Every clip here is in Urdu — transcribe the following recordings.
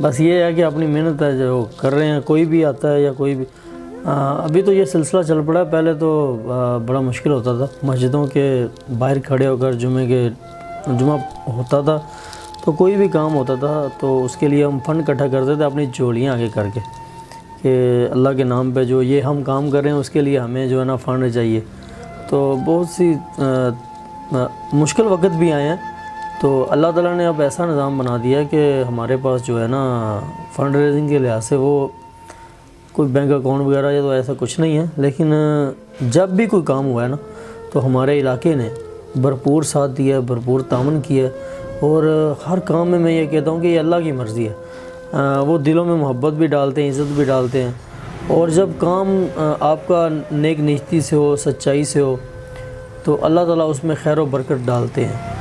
بس یہ ہے کہ اپنی محنت ہے جو کر رہے ہیں، کوئی بھی آتا ہے یا کوئی بھی ابھی تو یہ سلسلہ چل پڑا ہے، پہلے تو بڑا مشکل ہوتا تھا، مسجدوں کے باہر کھڑے ہو کر جمعہ ہوتا تھا تو کوئی بھی کام ہوتا تھا تو اس کے لیے ہم فنڈ اکٹھا کرتے تھے اپنی جوڑیاں آگے کر کے کہ اللہ کے نام پہ جو یہ ہم کام کر رہے ہیں اس کے لیے ہمیں جو ہے نا فنڈ چاہیے. تو بہت سی مشکل وقت بھی آئے ہیں، تو اللہ تعالیٰ نے اب ایسا نظام بنا دیا کہ ہمارے پاس جو ہے نا فنڈ ریزنگ کے لحاظ سے وہ کوئی بینک اکاؤنٹ وغیرہ یا تو ایسا کچھ نہیں ہے، لیکن جب بھی کوئی کام ہوا ہے نا تو ہمارے علاقے نے بھرپور ساتھ دیا، بھرپور تعاون کیا، اور ہر کام میں یہ کہتا ہوں کہ یہ اللہ کی مرضی ہے. وہ دلوں میں محبت بھی ڈالتے ہیں، عزت بھی ڈالتے ہیں، اور جب کام آپ کا نیک نیتی سے ہو، سچائی سے ہو، تو اللہ تعالیٰ اس میں خیر و برکت ڈالتے ہیں.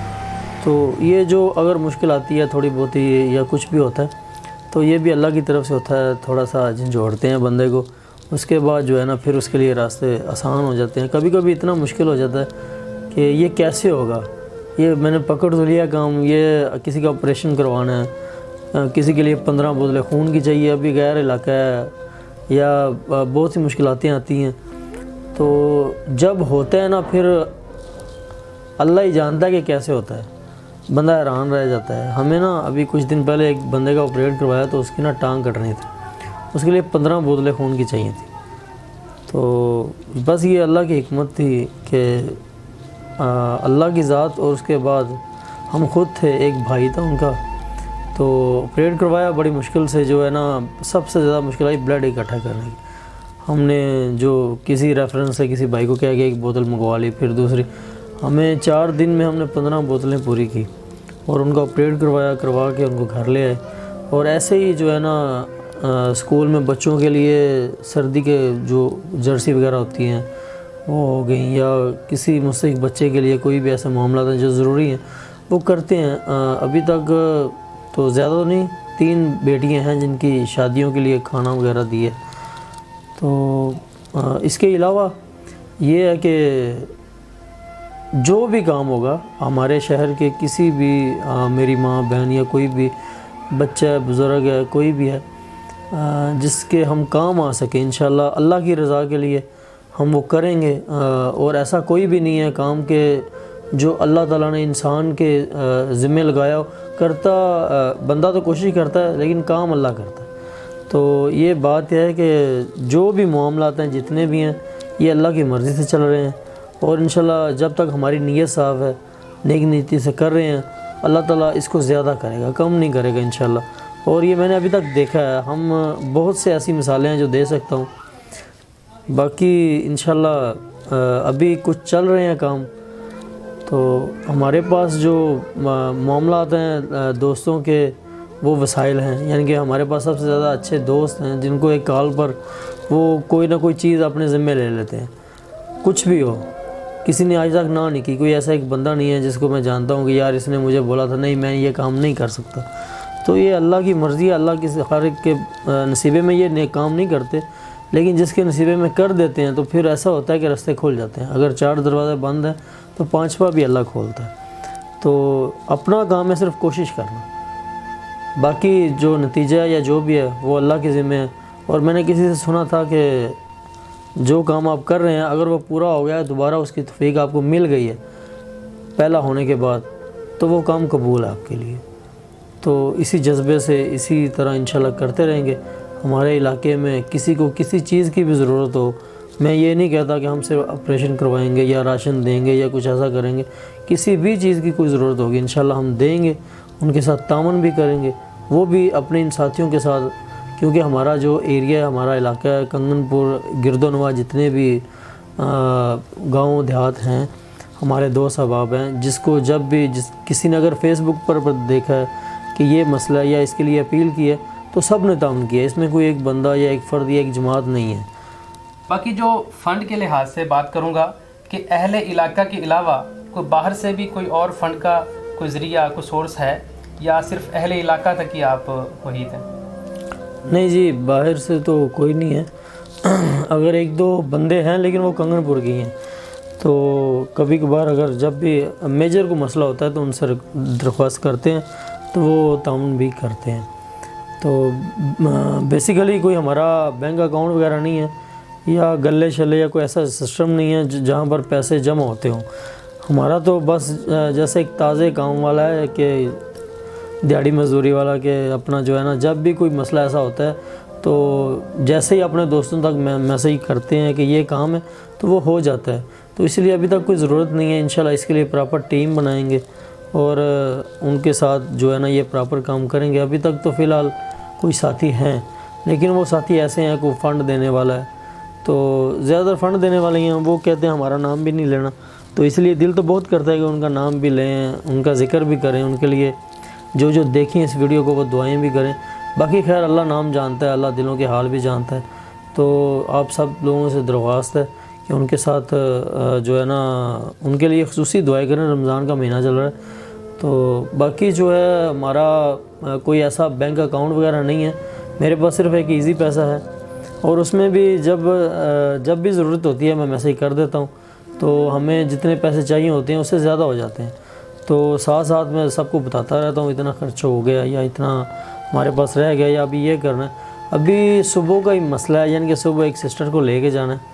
تو یہ جو اگر مشکل آتی ہے تھوڑی بہت یا کچھ بھی ہوتا ہے تو یہ بھی اللہ کی طرف سے ہوتا ہے، تھوڑا سا جھنجھوڑتے ہیں بندے کو، اس کے بعد جو ہے نا پھر اس کے لیے راستے آسان ہو جاتے ہیں. کبھی کبھی اتنا مشکل ہو جاتا ہے کہ یہ کیسے ہوگا، یہ میں نے پکڑ تو لیا کام، یہ کسی کا آپریشن کروانا ہے، کسی کے لیے 15 بوتلیں خون کی چاہیے، ابھی غیر علاقہ ہے، یا بہت سی مشکلاتیں آتی ہیں. تو جب ہوتا ہے نا پھر اللہ ہی جانتا ہے کہ کیسے ہوتا ہے، بندہ حیران رہ جاتا ہے. ہمیں نا ابھی کچھ دن پہلے ایک بندے کا آپریٹ کروایا تو اس کی نا ٹانگ کٹنی تھی، اس کے لیے 15 بوتلیں خون کی چاہیے تھی. تو بس یہ اللہ کی حکمت تھی کہ اللہ کی ذات، اور اس کے بعد ہم خود تھے، ایک بھائی تھا ان کا، تو آپریٹ کروایا بڑی مشکل سے. جو ہے نا سب سے زیادہ مشکل آئی بلڈ اکٹھا کرنے کی. ہم نے جو کسی ریفرنس سے کسی بھائی کو کہا کہ ایک بوتل منگوا لی، پھر دوسری، ہمیں 4 دن میں ہم نے 15 بوتلیں پوری کی اور ان کو آپریٹ کروا کے ان کو گھر لے آئے. اور ایسے ہی جو ہے نا اسکول میں بچوں کے لیے سردی کے جو جرسی وغیرہ ہوتی ہیں وہ ہو گئیں، یا کسی مستحق بچے کے لیے کوئی بھی ایسے معاملات ہیں جو ضروری ہیں وہ کرتے ہیں. ابھی تک تو زیادہ تو نہیں، 3 بیٹیاں ہیں جن کی شادیوں کے لیے کھانا وغیرہ دی ہے. تو اس کے علاوہ یہ ہے کہ جو بھی کام ہوگا ہمارے شہر کے کسی بھی میری ماں بہن یا کوئی بھی بچہ ہے، بزرگ ہے، کوئی بھی ہے جس کے ہم کام آ سکیں، انشاءاللہ اللہ کی رضا کے لیے ہم وہ کریں گے. اور ایسا کوئی بھی نہیں ہے کام کہ جو اللہ تعالیٰ نے انسان کے ذمہ لگایا ہو، کرتا بندہ تو کوشش کرتا ہے لیکن کام اللہ کرتا ہے. تو یہ بات ہے کہ جو بھی معاملات ہیں جتنے بھی ہیں یہ اللہ کی مرضی سے چل رہے ہیں، اور انشاءاللہ جب تک ہماری نیت صاف ہے، نیک نیتی سے کر رہے ہیں، اللہ تعالیٰ اس کو زیادہ کرے گا، کم نہیں کرے گا انشاءاللہ. اور یہ میں نے ابھی تک دیکھا ہے، ہم بہت سے ایسی مثالیں ہیں جو دے سکتا ہوں. باقی انشاءاللہ ابھی کچھ چل رہے ہیں کام. تو ہمارے پاس جو معاملات ہیں دوستوں کے وہ وسائل ہیں، یعنی کہ ہمارے پاس سب سے زیادہ اچھے دوست ہیں جن کو ایک کال پر وہ کوئی نہ کوئی چیز اپنے ذمہ لے لیتے ہیں، کچھ بھی ہو. کسی نے آج تک نہ نہیں کی، کوئی ایسا ایک بندہ نہیں ہے جس کو میں جانتا ہوں کہ یار اس نے مجھے بولا تھا نہیں میں یہ کام نہیں کر سکتا. تو یہ اللہ کی مرضی ہے، اللہ کی ہر ایک کے نصیبے میں یہ نیک کام نہیں کرتے، لیکن جس کے نصیبے میں کر دیتے ہیں تو پھر ایسا ہوتا ہے کہ راستے کھل جاتے ہیں. اگر 4 دروازے بند ہیں تو 5واں بھی اللہ کھولتا ہے. تو اپنا کام ہے صرف کوشش کرنا، باقی جو نتیجہ ہے یا جو بھی ہے وہ اللہ کے ذمہ ہے. اور میں نے کسی سے سنا تھا کہ جو کام آپ کر رہے ہیں اگر وہ پورا ہو گیا ہے، دوبارہ اس کی توفیق آپ کو مل گئی ہے پہلا ہونے کے بعد، تو وہ کام قبول ہے آپ کے لیے. تو اسی جذبے سے اسی طرح انشاءاللہ کرتے رہیں گے. ہمارے علاقے میں کسی کو کسی چیز کی بھی ضرورت ہو، میں یہ نہیں کہتا کہ ہم صرف آپریشن کروائیں گے یا راشن دیں گے یا کچھ ایسا کریں گے، کسی بھی چیز کی کوئی ضرورت ہوگی انشاءاللہ ہم دیں گے، ان کے ساتھ تعاون بھی کریں گے، وہ بھی اپنے ان ساتھیوں کے ساتھ. کیونکہ ہمارا جو ایریا ہے، ہمارا علاقہ ہے کنگن پور گرد و نواح جتنے بھی گاؤں دیہات ہیں، ہمارے دوست احباب ہیں، جس کو جب بھی کسی نے اگر فیس بک پر دیکھا ہے کہ یہ مسئلہ یا اس کے لیے اپیل کی ہے تو سب نے تعاون کیا. اس میں کوئی ایک بندہ یا ایک فرد یا ایک جماعت نہیں ہے. باقی جو فنڈ کے لحاظ سے بات کروں گا کہ اہل علاقہ کے علاوہ کوئی باہر سے بھی کوئی اور فنڈ کا کوئی ذریعہ کوئی سورس ہے یا صرف اہل علاقہ تک ہی آپ وحید ہیں؟ نہیں جی، باہر سے تو کوئی نہیں ہے. اگر 1-2 بندے ہیں لیکن وہ کنگن پور کی ہیں، تو کبھی کبھار اگر جب بھی میجر کو مسئلہ ہوتا ہے تو ان سے درخواست کرتے ہیں تو وہ تعاون بھی کرتے ہیں. تو بیسیکلی کوئی ہمارا بینک اکاؤنٹ وغیرہ نہیں ہے یا گلے شلے یا کوئی ایسا سسٹم نہیں ہے جہاں پر پیسے جمع ہوتے ہوں. ہمارا تو بس جیسے ایک تازے کام والا ہے کہ دیہڑی مزدوری والا، کہ اپنا جو ہے نا جب بھی کوئی مسئلہ ایسا ہوتا ہے تو جیسے ہی اپنے دوستوں تک میسیج کرتے ہیں کہ یہ کام ہے تو وہ ہو جاتا ہے. تو اس لیے ابھی تک کوئی ضرورت نہیں ہے. انشاءاللہ اس کے لیے پراپر ٹیم بنائیں گے اور ان کے ساتھ جو ہے نا یہ پراپر کام کریں گے. ابھی تک تو فی الحال کوئی ساتھی ہیں، لیکن وہ ساتھی ایسے ہیں کوئی فنڈ دینے والا ہے، تو زیادہ تر فنڈ دینے والے ہیں وہ کہتے ہیں ہمارا نام بھی نہیں لینا. تو اس لیے دل تو بہت کرتا ہے کہ ان کا نام بھی لیں، ان کا ذکر بھی کریں، ان کے لیے جو دیکھیں اس ویڈیو کو وہ دعائیں بھی کریں. باقی خیر اللہ نام جانتا ہے، اللہ دلوں کے حال بھی جانتا ہے. تو آپ سب لوگوں سے درخواست ہے کہ ان کے ساتھ جو ہے نا ان کے لیے خصوصی دعائیں کریں. رمضان کا مہینہ چل رہا ہے. تو باقی جو ہے ہمارا کوئی ایسا بینک اکاؤنٹ وغیرہ نہیں ہے. میرے پاس صرف ایک ایزی پیسہ ہے اور اس میں بھی جب بھی ضرورت ہوتی ہے میں میسیج کر دیتا ہوں. تو ہمیں جتنے پیسے چاہیے ہوتے ہیں اس سے زیادہ ہو جاتے ہیں. تو ساتھ ساتھ میں سب کو بتاتا رہتا ہوں اتنا خرچ ہو گیا یا اتنا ہمارے پاس رہ گیا یا ابھی یہ کرنا ہے. ابھی صبح کا ہی مسئلہ ہے، یعنی کہ صبح ایک سسٹر کو لے کے جانا ہے.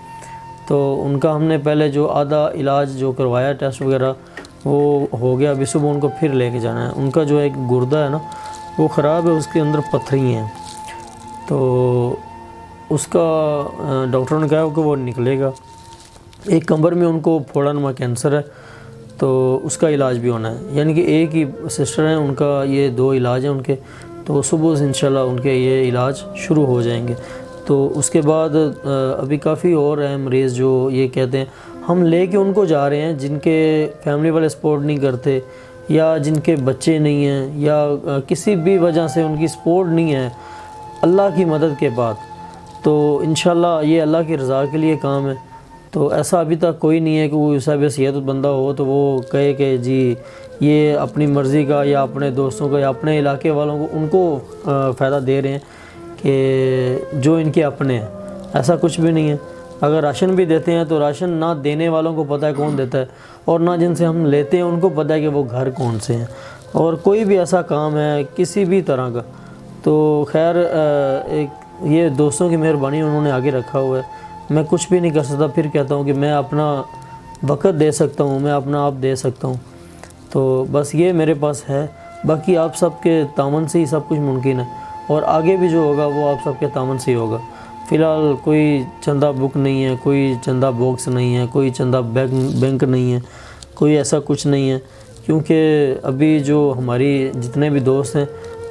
تو ان کا ہم نے پہلے جو آدھا علاج جو کروایا ٹیسٹ وغیرہ وہ ہو گیا. ابھی صبح ان کو پھر لے کے جانا ہے. ان کا جو ایک گردہ ہے نا وہ خراب ہے، اس کے اندر پتھری ہیں. تو اس کا ڈاکٹروں نے کہا کہ وہ نکلے گا. ایک کمر میں ان کو پھوڑا نما کینسر ہے، تو اس کا علاج بھی ہونا ہے. یعنی کہ ایک ہی سسٹر ہیں، ان کا یہ 2 علاج ہیں ان کے. تو صبح سے انشاءاللہ ان کے یہ علاج شروع ہو جائیں گے. تو اس کے بعد ابھی کافی اور ہیں مریض جو یہ کہتے ہیں ہم لے کے ان کو جا رہے ہیں جن کے فیملی والے سپورٹ نہیں کرتے یا جن کے بچے نہیں ہیں یا کسی بھی وجہ سے ان کی سپورٹ نہیں ہے اللہ کی مدد کے بعد. تو انشاءاللہ یہ اللہ کی رضا کے لیے کام ہے. تو ایسا ابھی تک کوئی نہیں ہے کہ وہ صاحب صحت بندہ ہو تو وہ کہے کہ جی یہ اپنی مرضی کا یا اپنے دوستوں کا یا اپنے علاقے والوں کو ان کو فائدہ دے رہے ہیں کہ جو ان کے اپنے ہیں. ایسا کچھ بھی نہیں ہے. اگر راشن بھی دیتے ہیں تو راشن نہ دینے والوں کو پتہ ہے کون دیتا ہے اور نہ جن سے ہم لیتے ہیں ان کو پتہ ہے کہ وہ گھر کون سے ہیں. اور کوئی بھی ایسا کام ہے کسی بھی طرح کا تو خیر ایک یہ دوستوں کی مہربانی انہوں نے آگے رکھا ہوا ہے. میں کچھ بھی نہیں کر سکتا. پھر کہتا ہوں کہ میں اپنا وقت دے سکتا ہوں، میں اپنا آپ دے سکتا ہوں. تو بس یہ میرے پاس ہے. باقی آپ سب کے تعاون سے ہی سب کچھ ممکن ہے اور آگے بھی جو ہوگا وہ آپ سب کے تعاون سے ہی ہوگا. فی الحال کوئی چندہ بک نہیں ہے، کوئی چندہ باکس نہیں ہے، کوئی چندہ بینک نہیں ہے، کوئی ایسا کچھ نہیں ہے. کیونکہ ابھی جو ہماری جتنے بھی دوست ہیں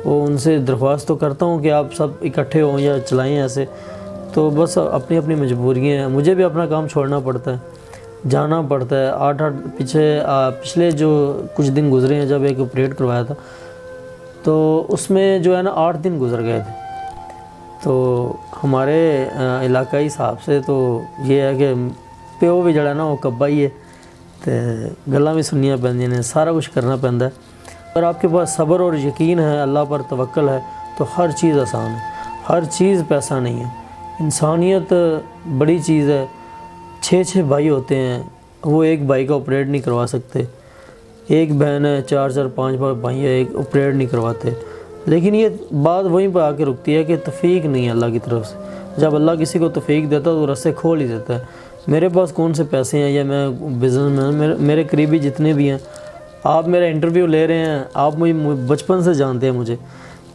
وہ ان سے درخواست تو کرتا ہوں کہ آپ سب اکٹھے ہوں یا چلائیں ایسے. تو بس اپنی اپنی مجبوریاں ہیں. مجھے بھی اپنا کام چھوڑنا پڑتا ہے، جانا پڑتا ہے. 8 پچھلے جو کچھ دن گزرے ہیں جب ایک آپریٹ کروایا تھا تو اس میں جو ہے نا 8 دن گزر گئے تھے. تو ہمارے علاقائی صاحب سے تو یہ ہے کہ پیو بھی جڑا نا وہ کبا ہی ہے تو گلاں بھی سننیاں پیندیاں نے، سارا کچھ کرنا پیندا ہے. اگر آپ کے پاس صبر اور یقین ہے، اللہ پر توکل ہے تو ہر چیز آسان ہے. ہر چیز پیسہ نہیں ہے. انسانیت بڑی چیز ہے. 6 بھائی ہوتے ہیں، وہ ایک بھائی کا آپریٹ نہیں کروا سکتے. ایک بہن ہے، 4 5 بھائی ہیں، ایک آپریٹ نہیں کرواتے. لیکن یہ بات وہیں پہ آ کے رکتی ہے کہ توفیق نہیں ہے اللہ کی طرف سے. جب اللہ کسی کو توفیق دیتا ہے تو رستے کھول ہی دیتا ہے. میرے پاس کون سے پیسے ہیں یا میں بزنس میں میرے قریبی جتنے بھی ہیں، آپ میرا انٹرویو لے رہے ہیں، آپ مجھے بچپن سے جانتے ہیں مجھے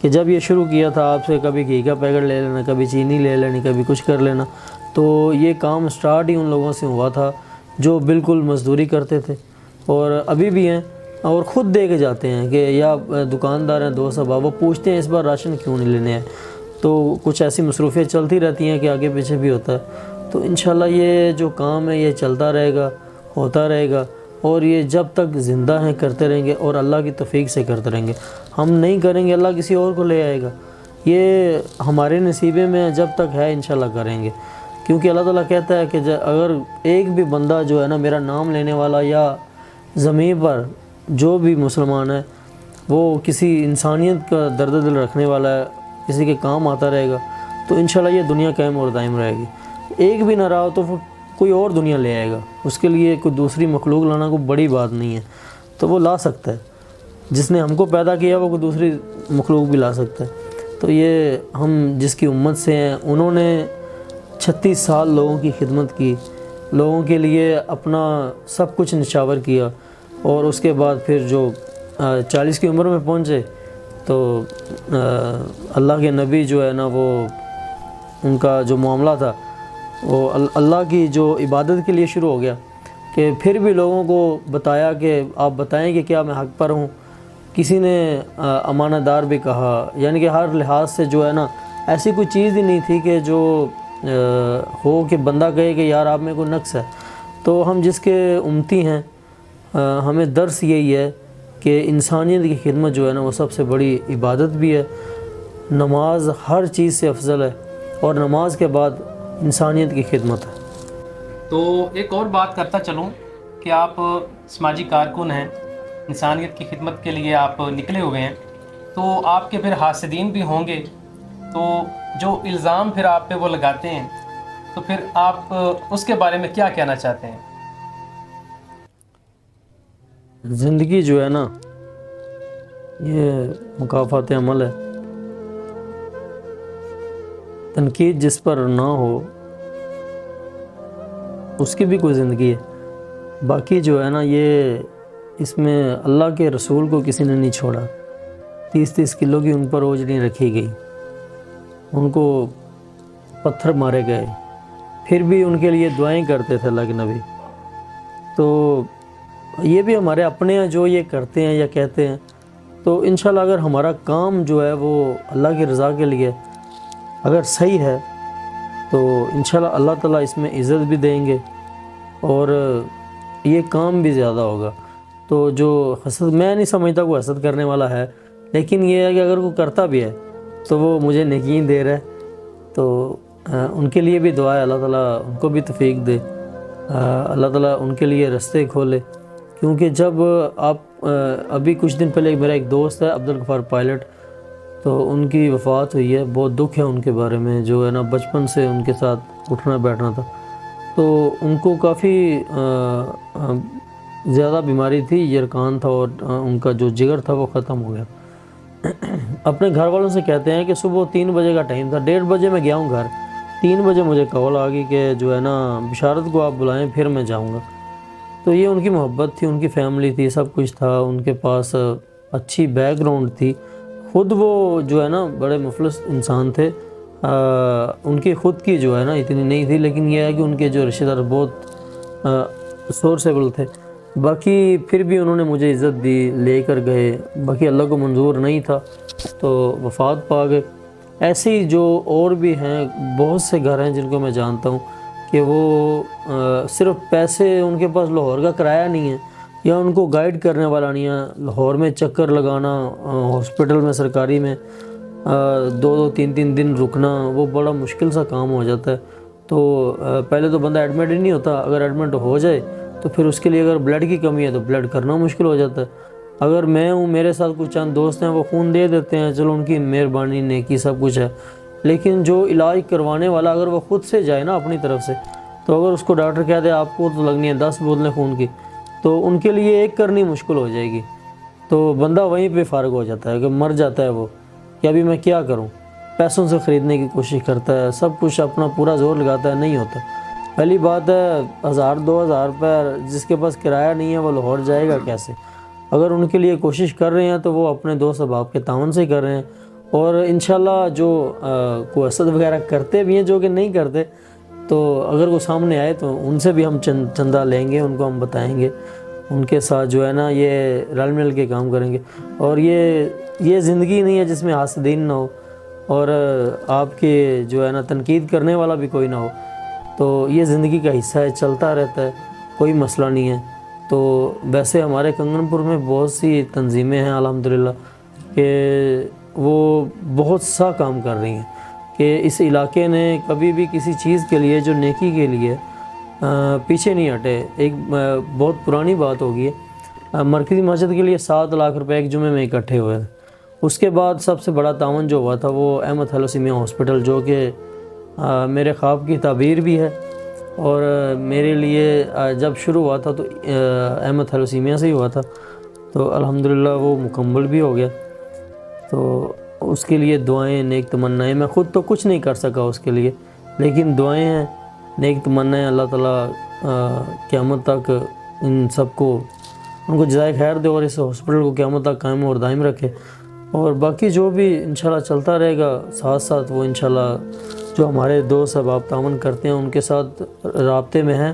کہ جب یہ شروع کیا تھا آپ سے کبھی گھی کا پیکٹ لے لینا، کبھی چینی لے لینی، کبھی کچھ کر لینا. تو یہ کام سٹارٹ ہی ان لوگوں سے ہوا تھا جو بالکل مزدوری کرتے تھے اور ابھی بھی ہیں اور خود دے کے جاتے ہیں کہ یا دکاندار ہیں دوست احباب وہ پوچھتے ہیں اس بار راشن کیوں نہیں لینے ہیں. تو کچھ ایسی مصروفیت چلتی رہتی ہیں کہ آگے پیچھے بھی ہوتا ہے. تو انشاءاللہ یہ جو کام ہے یہ چلتا رہے گا، ہوتا رہے گا اور یہ جب تک زندہ ہیں کرتے رہیں گے اور اللہ کی توفیق سے کرتے رہیں گے. ہم نہیں کریں گے اللہ کسی اور کو لے آئے گا. یہ ہمارے نصیبے میں جب تک ہے انشاءاللہ کریں گے. کیونکہ اللہ تعالیٰ کہتا ہے کہ اگر ایک بھی بندہ جو ہے نا میرا نام لینے والا یا زمین پر جو بھی مسلمان ہے وہ کسی انسانیت کا درد دل رکھنے والا ہے، کسی کے کام آتا رہے گا تو انشاءاللہ یہ دنیا قائم اور دائم رہے گی. ایک بھی نہ رہا تو کوئی اور دنیا لے آئے گا. اس کے لیے کوئی دوسری مخلوق لانا کوئی بڑی بات نہیں ہے. تو وہ لا سکتا ہے. جس نے ہم کو پیدا کیا وہ کوئی دوسری مخلوق بھی لا سکتا ہے. تو یہ ہم جس کی امت سے ہیں، انہوں نے 36 سال لوگوں کی خدمت کی، لوگوں کے لیے اپنا سب کچھ نچھاور کیا، اور اس کے بعد پھر جو 40 کی عمر میں پہنچے تو اللہ کے نبی جو ہے نا، وہ ان کا جو معاملہ تھا وہ اللہ کی جو عبادت کے لیے شروع ہو گیا، کہ پھر بھی لوگوں کو بتایا کہ آپ بتائیں کہ کیا میں حق پر ہوں۔ کسی نے امانت دار بھی کہا، یعنی کہ ہر لحاظ سے جو ہے نا، ایسی کوئی چیز ہی نہیں تھی کہ جو ہو کہ بندہ کہے کہ یار آپ میں کوئی نقص ہے۔ تو ہم جس کے امتی ہیں، ہمیں درس یہی ہے کہ انسانیت کی خدمت جو ہے نا، وہ سب سے بڑی عبادت بھی ہے۔ نماز ہر چیز سے افضل ہے، اور نماز کے بعد انسانیت کی خدمت ہے۔ تو ایک اور بات کرتا چلوں کہ آپ سماجی کارکن ہیں، انسانیت کی خدمت کے لیے آپ نکلے ہوئے ہیں، تو آپ کے پھر حاسدین بھی ہوں گے، تو جو الزام پھر آپ پہ وہ لگاتے ہیں، تو پھر آپ اس کے بارے میں کیا کہنا چاہتے ہیں؟ زندگی جو ہے نا، یہ مکافات عمل ہے۔ تنقید جس پر نہ ہو اس کی بھی کوئی زندگی ہے۔ باقی جو ہے نا، یہ اس میں اللہ کے رسول کو کسی نے نہیں چھوڑا۔ 30 کلو کی ان پر اوجھ نہیں رکھی گئی، ان کو پتھر مارے گئے، پھر بھی ان کے لیے دعائیں کرتے تھے اللہ کے نبی۔ تو یہ بھی ہمارے اپنے ہیں جو یہ کرتے ہیں یا کہتے ہیں، تو انشاءاللہ اگر ہمارا کام جو ہے وہ اللہ کی رضا کے لیے اگر صحیح ہے تو انشاءاللہ اللہ تعالیٰ اس میں عزت بھی دیں گے، اور یہ کام بھی زیادہ ہوگا۔ تو جو حسد، میں نہیں سمجھتا کوئی حسد کرنے والا ہے، لیکن یہ ہے کہ اگر کوئی کرتا بھی ہے تو وہ مجھے نیکی دے رہا ہے، تو ان کے لیے بھی دعا ہے، اللہ تعالیٰ ان کو بھی توفیق دے، اللہ تعالیٰ ان کے لیے رستے کھولے۔ کیونکہ جب آپ ابھی کچھ دن پہلے میرا ایک دوست ہے عبدالغفار پائلٹ، تو ان کی وفات ہوئی ہے، بہت دکھ ہے ان کے بارے میں، جو ہے نا بچپن سے ان کے ساتھ اٹھنا بیٹھنا تھا۔ تو ان کو کافی زیادہ بیماری تھی، یرقان تھا، اور ان کا جو جگر تھا وہ ختم ہو گیا۔ اپنے گھر والوں سے کہتے ہیں کہ صبح 3 بجے کا ٹائم تھا، 1:30 بجے میں گیا ہوں گھر، 3 بجے مجھے کال آ گئی کہ جو ہے نا بشارت کو آپ بلائیں، پھر میں جاؤں گا۔ تو یہ ان کی محبت تھی، ان کی فیملی تھی، سب کچھ تھا، ان کے پاس اچھی بیک گراؤنڈ تھی، خود وہ جو ہے نا بڑے مفلس انسان تھے، ان کی خود کی جو ہے نا اتنی نہیں تھی، لیکن یہ ہے کہ ان کے جو رشتہ دار بہت سورسیبل تھے۔ باقی پھر بھی انہوں نے مجھے عزت دی، لے کر گئے، باقی اللہ کو منظور نہیں تھا تو وفات پا گئے۔ ایسے ہی جو اور بھی ہیں، بہت سے گھر ہیں جن کو میں جانتا ہوں کہ وہ صرف پیسے، ان کے پاس لاہور کا کرایہ نہیں ہے، یا ان کو گائیڈ کرنے والا نہیں ہے، لاہور میں چکر لگانا، ہاسپٹل میں سرکاری میں 2-2 3-3 دن رکنا، وہ بڑا مشکل سا کام ہو جاتا ہے۔ تو پہلے تو بندہ ایڈمٹ ہی نہیں ہوتا، اگر ایڈمٹ ہو جائے تو پھر اس کے لیے اگر بلڈ کی کمی ہے تو بلڈ کرنا مشکل ہو جاتا ہے۔ اگر میں ہوں، میرے ساتھ کچھ چند دوست ہیں، وہ خون دے دیتے ہیں، چلو ان کی مہربانی، نیکی، سب کچھ ہے، لیکن جو علاج کروانے والا اگر وہ خود سے جائے نا اپنی طرف سے، تو اگر اس کو ڈاکٹر کہہ دے آپ کو تو لگنی ہے 10 بوتلیں خون کی، تو ان کے لیے ایک کرنی مشکل ہو جائے گی، تو بندہ وہیں پہ فارغ ہو جاتا ہے کہ مر جاتا ہے وہ، کہ ابھی میں کیا کروں، پیسوں سے خریدنے کی کوشش کرتا ہے، سب کچھ اپنا پورا زور لگاتا ہے، نہیں ہوتا۔ پہلی بات ہے 1000-2000 روپے جس کے پاس کرایہ نہیں ہے وہ لاہور جائے گا کیسے؟ اگر ان کے لیے کوشش کر رہے ہیں تو وہ اپنے دوست احباب کے تعاون سے کر رہے ہیں، اور انشاءاللہ جو کوئی حسد وغیرہ کرتے بھی ہیں، جو کہ نہیں کرتے، تو اگر وہ سامنے آئے تو ان سے بھی ہم چندہ لیں گے، ان کو ہم بتائیں گے، ان کے ساتھ جو ہے نا یہ رل مل کے کام کریں گے۔ اور یہ زندگی نہیں ہے جس میں حاسدین نہ ہو، اور آپ کے جو ہے نا تنقید کرنے والا بھی کوئی نہ ہو، تو یہ زندگی کا حصہ ہے، چلتا رہتا ہے، کوئی مسئلہ نہیں ہے۔ تو ویسے ہمارے کنگن پور میں بہت سی تنظیمیں ہیں الحمدللہ کہ وہ بہت سا کام کر رہی ہیں، کہ اس علاقے نے کبھی بھی کسی چیز کے لیے جو نیکی کے لیے پیچھے نہیں ہٹے۔ ایک بہت پرانی بات ہوگی ہے، مرکزی مسجد کے لیے 7 لاکھ روپے ایک جمعے میں اکٹھے ہوئے۔ اس کے بعد سب سے بڑا تعاون جو ہوا تھا وہ احمد تھیلوسیمیا ہاسپٹل، جو کہ میرے خواب کی تعبیر بھی ہے، اور میرے لیے جب شروع ہوا تھا تو احمد تھیلوسیمیا سے ہی ہوا تھا، تو الحمدللہ وہ مکمل بھی ہو گیا۔ تو اس کے لیے دعائیں نیک تمنائیں، میں خود تو کچھ نہیں کر سکا اس کے لیے، لیکن دعائیں ہیں، نیک تمنائیں، اللہ تعالیٰ قیامت تک ان سب کو، ان کو جزائے خیر دے اور اس ہاسپٹل کو قیامت تک قائم اور دائم رکھے۔ اور باقی جو بھی انشاءاللہ چلتا رہے گا ساتھ ساتھ، وہ انشاءاللہ جو ہمارے دوست احباب تعاون کرتے ہیں ان کے ساتھ رابطے میں ہیں،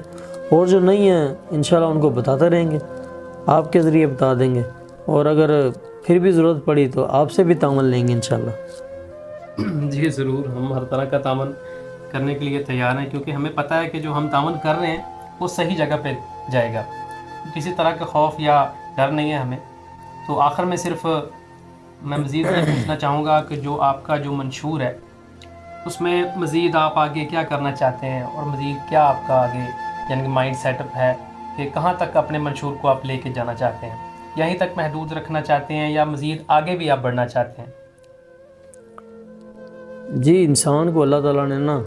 اور جو نہیں ہیں انشاءاللہ ان کو بتاتے رہیں گے، آپ کے ذریعے بتا دیں گے، اور اگر پھر بھی ضرورت پڑی تو آپ سے بھی تعاون لیں گے انشاءاللہ۔ جی ضرور، ہم ہر طرح کا تعاون کرنے کے لیے تیار ہیں، کیونکہ ہمیں پتہ ہے کہ جو ہم تعاون کر رہے ہیں وہ صحیح جگہ پہ جائے گا، کسی طرح کا خوف یا ڈر نہیں ہے ہمیں۔ تو آخر میں صرف میں مزید یہ پوچھنا چاہوں گا کہ جو آپ کا جو منشور ہے اس میں مزید آپ آگے کیا کرنا چاہتے ہیں، اور مزید کیا آپ کا آگے یعنی کہ مائنڈ سیٹ اپ ہے کہ کہاں تک اپنے منشور کو آپ لے کے جانا چاہتے ہیں؟ یہیں تک محدود رکھنا چاہتے ہیں یا مزید آگے بھی آپ بڑھنا چاہتے ہیں؟ جی، انسان کو اللہ تعالیٰ نے نا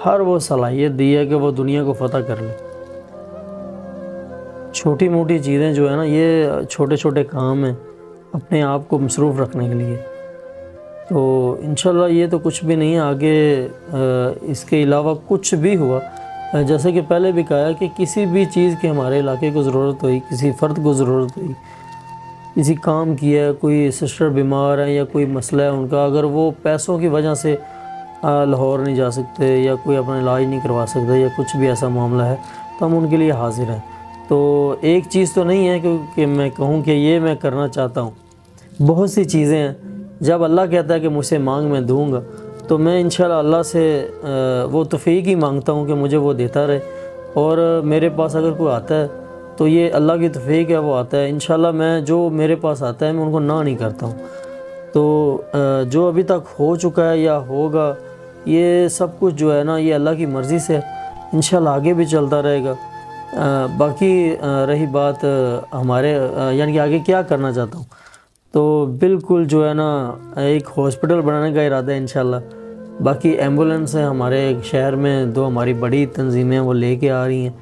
ہر وہ صلاحیت دی ہے کہ وہ دنیا کو فتح کر لے۔ چھوٹی موٹی چیزیں جو ہے نا، یہ چھوٹے چھوٹے کام ہیں اپنے آپ کو مصروف رکھنے کے لیے، تو انشاءاللہ یہ تو کچھ بھی نہیں ہے۔ آگے اس کے علاوہ کچھ بھی ہوا، جیسے کہ پہلے بھی کہا کہ کسی بھی چیز کی ہمارے علاقے کو ضرورت ہوئی، کسی فرد کو ضرورت ہوئی، کسی کام کی ہے، کوئی سسٹر بیمار ہے یا کوئی مسئلہ ہے ان کا، اگر وہ پیسوں کی وجہ سے لاہور نہیں جا سکتے یا کوئی اپنا علاج نہیں کروا سکتے یا کچھ بھی ایسا معاملہ ہے، تو ہم ان کے لیے حاضر ہیں۔ تو ایک چیز تو نہیں ہے کہ میں کہوں کہ یہ میں کرنا چاہتا ہوں، بہت سی چیزیں ہیں۔ جب اللہ کہتا ہے کہ مجھ سے مانگ میں دوں گا، تو میں انشاءاللہ اللہ سے وہ توفیق ہی مانگتا ہوں کہ مجھے وہ دیتا رہے، اور میرے پاس اگر کوئی آتا ہے تو یہ اللہ کی توفیق ہے، وہ آتا ہے انشاءاللہ۔ میں جو میرے پاس آتا ہے میں ان کو نہ نہیں کرتا ہوں۔ تو جو ابھی تک ہو چکا ہے یا ہوگا، یہ سب کچھ جو ہے نا یہ اللہ کی مرضی سے انشاءاللہ آگے بھی چلتا رہے گا۔ باقی رہی بات ہمارے یعنی کہ آگے کیا کرنا چاہتا ہوں، تو بالکل جو ہے نا ایک ہاسپٹل بنانے کا ارادہ ہے انشاءاللہ۔ باقی ایمبولینس ہیں ہمارے شہر میں، دو ہماری بڑی تنظیمیں وہ لے کے آ رہی ہیں،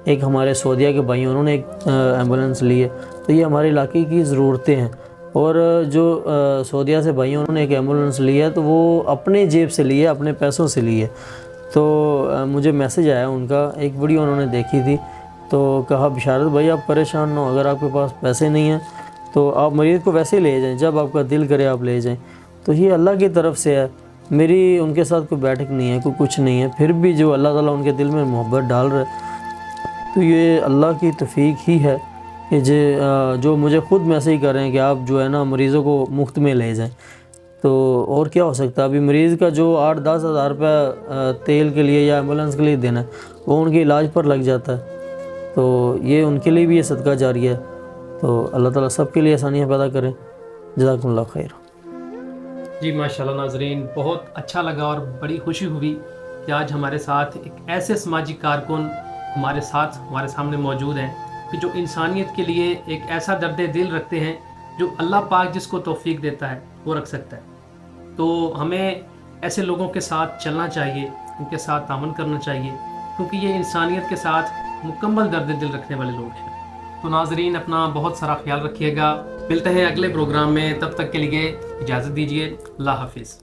ایک ہمارے سعودیہ کے بھائی انہوں نے ایک ایمبولینس لی ہے، تو یہ ہمارے علاقے کی ضرورتیں ہیں۔ اور جو سعودیہ سے بھائی انہوں نے ایک ایمبولینس لی ہے تو وہ اپنے جیب سے لی ہے، اپنے پیسوں سے لی ہے۔ تو مجھے میسج آیا ان کا، ایک ویڈیو انہوں نے دیکھی تھی، تو کہا بشارت بھائی آپ پریشان نہ ہو، اگر آپ کے پاس پیسے نہیں ہیں تو آپ مریض کو ویسے ہی لے جائیں، جب آپ کا دل کرے آپ لے جائیں۔ تو یہ اللہ کی طرف سے ہے، میری ان کے ساتھ کوئی بیٹھک نہیں ہے، کوئی کچھ نہیں ہے، پھر بھی جو اللہ تعالیٰ ان کے دل میں محبت ڈال رہا ہے، تو یہ اللہ کی توفیق ہی ہے کہ جو مجھے خود میسیج کر رہے ہیں کہ آپ جو ہے نا مریضوں کو مفت میں لے جائیں۔ تو اور کیا ہو سکتا ہے، ابھی مریض کا جو 8-10 ہزار روپے تیل کے لیے یا ایمبولینس کے لیے دینا ہے، وہ ان کے علاج پر لگ جاتا ہے، تو یہ ان کے لیے بھی یہ صدقہ جاریہ ہے۔ تو اللہ تعالیٰ سب کے لیے آسانیاں پیدا کریں۔ جزاکم اللہ خیر۔ جی ماشاءاللہ ناظرین، بہت اچھا لگا اور بڑی خوشی ہوئی کہ آج ہمارے ساتھ ایک ایسے سماجی کارکن ہمارے سامنے موجود ہیں کہ جو انسانیت کے لیے ایک ایسا درد دل رکھتے ہیں جو اللہ پاک جس کو توفیق دیتا ہے وہ رکھ سکتا ہے۔ تو ہمیں ایسے لوگوں کے ساتھ چلنا چاہیے، ان کے ساتھ تعاون کرنا چاہیے، کیونکہ یہ انسانیت کے ساتھ مکمل درد دل رکھنے والے لوگ ہیں۔ تو ناظرین اپنا بہت سارا خیال رکھیے گا، ملتے ہیں اگلے پروگرام میں، تب تک کے لیے اجازت دیجیے، اللہ حافظ۔